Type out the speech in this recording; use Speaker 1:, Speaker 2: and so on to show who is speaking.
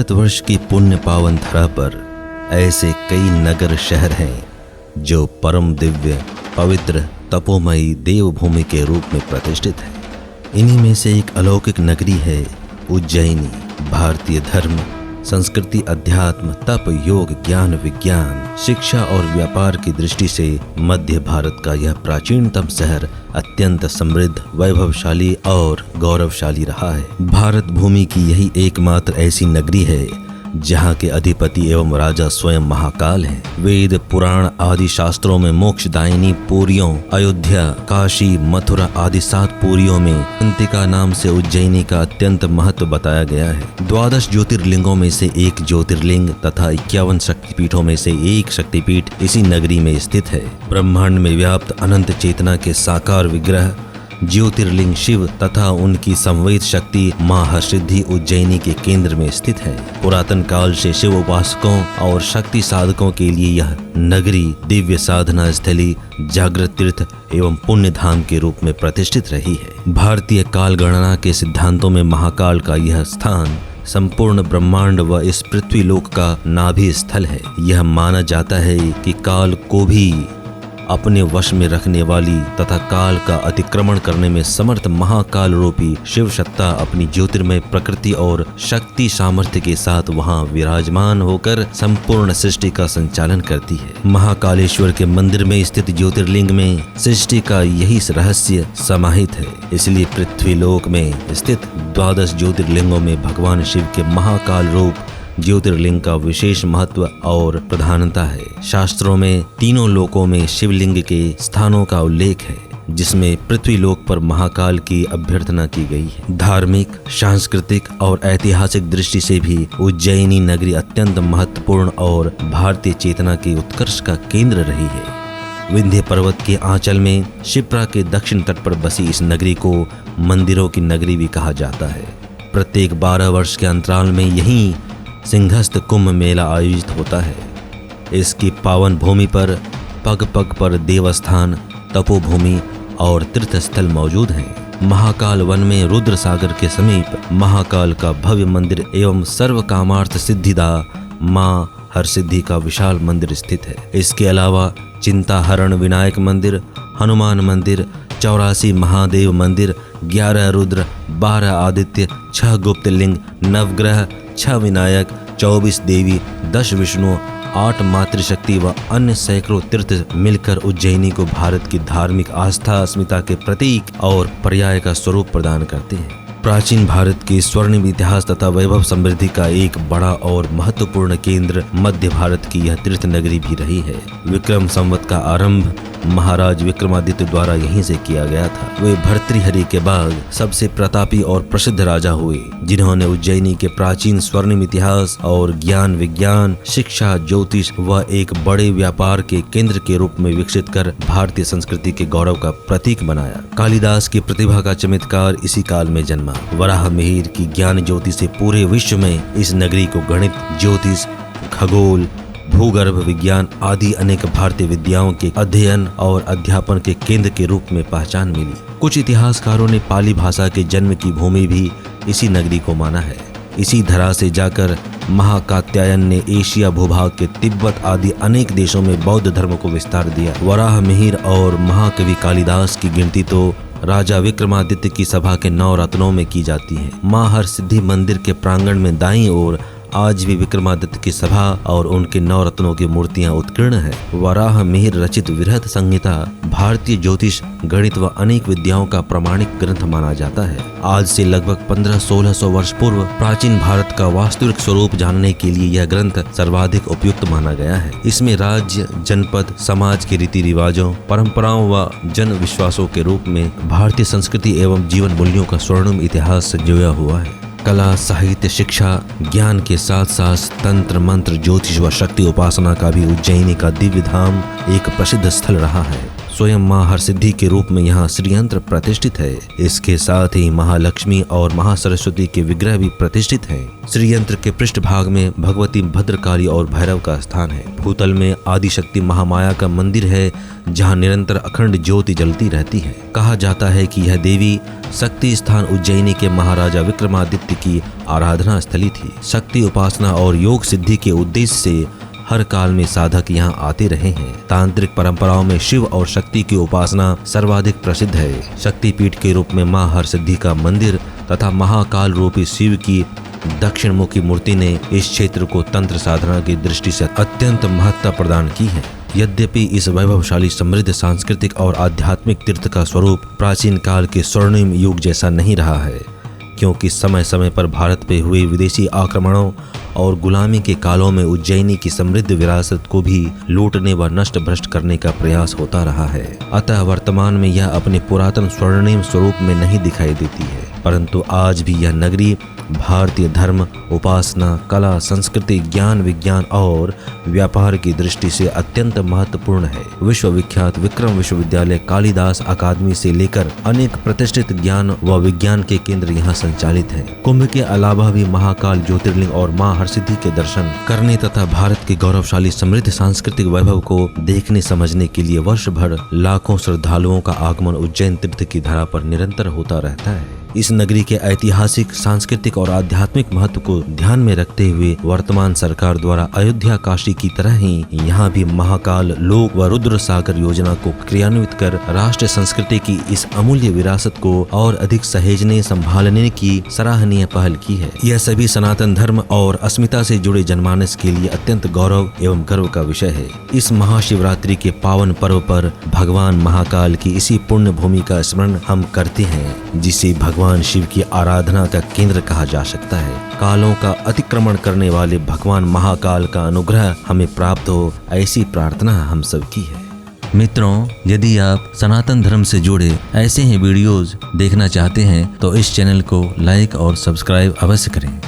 Speaker 1: भारतवर्ष की पुण्य पावन धरा पर ऐसे कई नगर शहर हैं जो परम दिव्य पवित्र तपोमयी देवभूमि के रूप में प्रतिष्ठित है। इन्हीं में से एक अलौकिक नगरी है उज्जैनी। भारतीय धर्म, संस्कृति, अध्यात्म, तप, योग, ज्ञान, विज्ञान, शिक्षा और व्यापार की दृष्टि से मध्य भारत का यह प्राचीनतम शहर अत्यंत समृद्ध, वैभवशाली और गौरवशाली रहा है। भारत भूमि की यही एकमात्र ऐसी नगरी है जहाँ के अधिपति एवं राजा स्वयं महाकाल हैं। वेद, पुराण आदि शास्त्रों में मोक्षदायिनी पुरियों, अयोध्या, काशी, मथुरा आदि 7 पुरियों में अंतिका नाम से उज्जैनी का अत्यंत महत्व बताया गया है। 12 ज्योतिर्लिंगों में से एक ज्योतिर्लिंग तथा 51 शक्तिपीठों में से एक शक्तिपीठ इसी नगरी में स्थित है। ब्रह्मांड में व्याप्त अनंत चेतना के साकार विग्रह ज्योतिर्लिंग शिव तथा उनकी संवेद शक्ति मां हरसिद्धि उज्जैनी के केंद्र में स्थित है। पुरातन काल से शिव उपासकों और शक्ति साधकों के लिए यह नगरी दिव्य साधना स्थली, जागृत तीर्थ एवं पुण्य धाम के रूप में प्रतिष्ठित रही है। भारतीय काल गणना के सिद्धांतों में महाकाल का यह स्थान संपूर्ण ब्रह्मांड व इस पृथ्वी लोक का नाभि स्थल है। यह माना जाता है कि काल को भी अपने वश में रखने वाली तथा काल का अतिक्रमण करने में समर्थ महाकाल रूपी शिव सत्ता अपनी ज्योतिर्मय प्रकृति और शक्ति सामर्थ्य के साथ वहां विराजमान होकर संपूर्ण सृष्टि का संचालन करती है। महाकालेश्वर के मंदिर में स्थित ज्योतिर्लिंग में सृष्टि का यही रहस्य समाहित है। इसलिए पृथ्वी लोक में स्थित 12 ज्योतिर्लिंगों में भगवान शिव के महाकाल रूप ज्योतिर्लिंग का विशेष महत्व और प्रधानता है। शास्त्रों में तीनों लोकों में शिवलिंग के स्थानों का उल्लेख है, जिसमें पृथ्वी लोक पर महाकाल की अभ्यर्थना की गई है। धार्मिक, सांस्कृतिक और ऐतिहासिक दृष्टि से भी उज्जैनी नगरी अत्यंत महत्वपूर्ण और भारतीय चेतना के उत्कर्ष का केंद्र रही है। विंध्य पर्वत के आंचल में शिप्रा के दक्षिण तट पर बसी इस नगरी को मंदिरों की नगरी भी कहा जाता है। प्रत्येक 12 वर्ष के अंतराल में यहीं सिंहस्थ कुंभ मेला आयोजित होता है। इसकी पावन भूमि पर पग पग पर देवस्थान, तपोभूमि और तीर्थस्थल मौजूद हैं। महाकाल वन में रुद्र सागर के समीप महाकाल का भव्य मंदिर एवं सर्व कामार्थ सिद्धिदा मां हरसिद्धि का विशाल मंदिर स्थित है। इसके अलावा चिंताहरण विनायक मंदिर, हनुमान मंदिर, 84 महादेव मंदिर, 11 रुद्र, 12 आदित्य, 6 गुप्त लिंग, नवग्रह, 6 विनायक, 24 देवी, 10 विष्णु, 8 मातृशक्ति व अन्य सैकड़ों तीर्थ मिलकर उज्जैनी को भारत की धार्मिक आस्था, अस्मिता के प्रतीक और पर्याय का स्वरूप प्रदान करते हैं। प्राचीन भारत के स्वर्णिम इतिहास तथा वैभव समृद्धि का एक बड़ा और महत्वपूर्ण केंद्र मध्य भारत की यह तीर्थ नगरी भी रही है। विक्रम संवत का आरंभ महाराज विक्रमादित्य द्वारा यहीं से किया गया था। वे भर्तृहरि के बाद सबसे प्रतापी और प्रसिद्ध राजा हुए, जिन्होंने उज्जैनी के प्राचीन स्वर्णिम इतिहास और ज्ञान, विज्ञान, शिक्षा, ज्योतिष व एक बड़े व्यापार के केंद्र के रूप में विकसित कर भारतीय संस्कृति के गौरव का प्रतीक बनाया। कालिदास की प्रतिभा का चमत्कार इसी काल में जन्मा। वराह मिहिर की ज्ञान ज्योति से पूरे विश्व में इस नगरी को गणित, ज्योतिष, खगोल, भूगर्भ विज्ञान आदि अनेक भारतीय विद्याओं के अध्ययन और अध्यापन के केंद्र के रूप में पहचान मिली। कुछ इतिहासकारों ने पाली भाषा के जन्म की भूमि भी इसी नगरी को माना है। इसी धरा से जाकर महाकात्यायन ने एशिया भूभाग के तिब्बत आदि अनेक देशों में बौद्ध धर्म को विस्तार दिया। वराह मिहिर और महाकवि कालिदास की गिनती तो राजा विक्रमादित्य की सभा के 9 रत्नों में की जाती है। मां हरसिद्धि मंदिर के प्रांगण में दाईं ओर आज भी विक्रमादित्य की सभा और उनके 9 रत्नों की मूर्तियां उत्कीर्ण है। वराह मिहिर रचित वृहत संहिता भारतीय ज्योतिष, गणित व अनेक विद्याओं का प्रमाणिक ग्रंथ माना जाता है। आज से लगभग 1500-1600 वर्ष पूर्व प्राचीन भारत का वास्तविक स्वरूप जानने के लिए यह ग्रंथ सर्वाधिक उपयुक्त माना गया है। इसमें राज्य, जनपद, समाज के रीति रिवाजों, परंपराओं व जन विश्वासों के रूप में भारतीय संस्कृति एवं जीवन मूल्यों का स्वर्णिम इतिहास संजोया हुआ है। कला, साहित्य, शिक्षा, ज्ञान के साथ साथ तंत्र, मंत्र, ज्योतिष व शक्ति उपासना का भी उज्जैनी का दिव्य धाम एक प्रसिद्ध स्थल रहा है। स्वयं मां हरसिद्धि के रूप में यहाँ श्रीयंत्र प्रतिष्ठित है। इसके साथ ही महालक्ष्मी और महासरस्वती के विग्रह भी प्रतिष्ठित हैं। श्रीयंत्र के पृष्ठभाग में भगवती भद्रकाली और भैरव का स्थान है। भूतल में आदिशक्ति महामाया का मंदिर है, जहाँ निरंतर अखंड ज्योति जलती रहती है। कहा जाता है कि यह देवी शक्ति स्थान उज्जैनी के महाराजा विक्रमादित्य की आराधना स्थली थी। शक्ति उपासना और योग सिद्धि के उद्देश्य से हर काल में साधक यहाँ आते रहे हैं। तांत्रिक परंपराओं में शिव और शक्ति की उपासना सर्वाधिक प्रसिद्ध है। शक्तिपीठ के रूप में मां हरसिद्धि का मंदिर तथा महाकाल रूपी शिव की दक्षिण मुखी मूर्ति ने इस क्षेत्र को तंत्र साधना की दृष्टि से अत्यंत महत्ता प्रदान की है। यद्यपि इस वैभवशाली समृद्ध सांस्कृतिक और आध्यात्मिक तीर्थ का स्वरूप प्राचीन काल के स्वर्णिम युग जैसा नहीं रहा है, क्योंकि समय समय पर भारत पे हुए विदेशी आक्रमणों और गुलामी के कालों में उज्जैनी की समृद्ध विरासत को भी लूटने व नष्ट भ्रष्ट करने का प्रयास होता रहा है। अतः वर्तमान में यह अपने पुरातन स्वर्णिम स्वरूप में नहीं दिखाई देती है, परंतु आज भी यह नगरी भारतीय धर्म, उपासना, कला, संस्कृति, ज्ञान, विज्ञान और व्यापार की दृष्टि से अत्यंत महत्वपूर्ण है। विश्वविख्यात विक्रम विश्वविद्यालय, कालिदास अकादमी से लेकर अनेक प्रतिष्ठित ज्ञान व विज्ञान के केंद्र यहाँ संचालित हैं। कुंभ के अलावा भी महाकाल ज्योतिर्लिंग और मां हरसिद्धि के दर्शन करने तथा भारत के गौरवशाली समृद्ध सांस्कृतिक वैभव को देखने समझने के लिए वर्ष भर लाखों श्रद्धालुओं का आगमन उज्जैन तीर्थ की धरा पर निरंतर होता रहता है। इस नगरी के ऐतिहासिक, सांस्कृतिक और आध्यात्मिक महत्व को ध्यान में रखते हुए वर्तमान सरकार द्वारा अयोध्या काशी की तरह ही यहाँ भी महाकाल, लोक व रुद्र सागर योजना को क्रियान्वित कर राष्ट्र संस्कृति की इस अमूल्य विरासत को और अधिक सहेजने संभालने की सराहनीय पहल की है। यह सभी सनातन धर्म और अस्मिता से जुड़े जनमानस के लिए अत्यंत गौरव एवं गर्व का विषय है। इस महाशिवरात्रि के पावन पर्व पर भगवान महाकाल की इसी पुण्य भूमि का स्मरण हम करते हैं, जिसे भगवान शिव की आराधना का केंद्र कहा जा सकता है। कालों का अतिक्रमण करने वाले भगवान महाकाल का अनुग्रह हमें प्राप्त हो, ऐसी प्रार्थना हम सब की है। मित्रों, यदि आप सनातन धर्म से जुड़े ऐसे ही वीडियोज देखना चाहते हैं तो इस चैनल को लाइक और सब्सक्राइब अवश्य करें।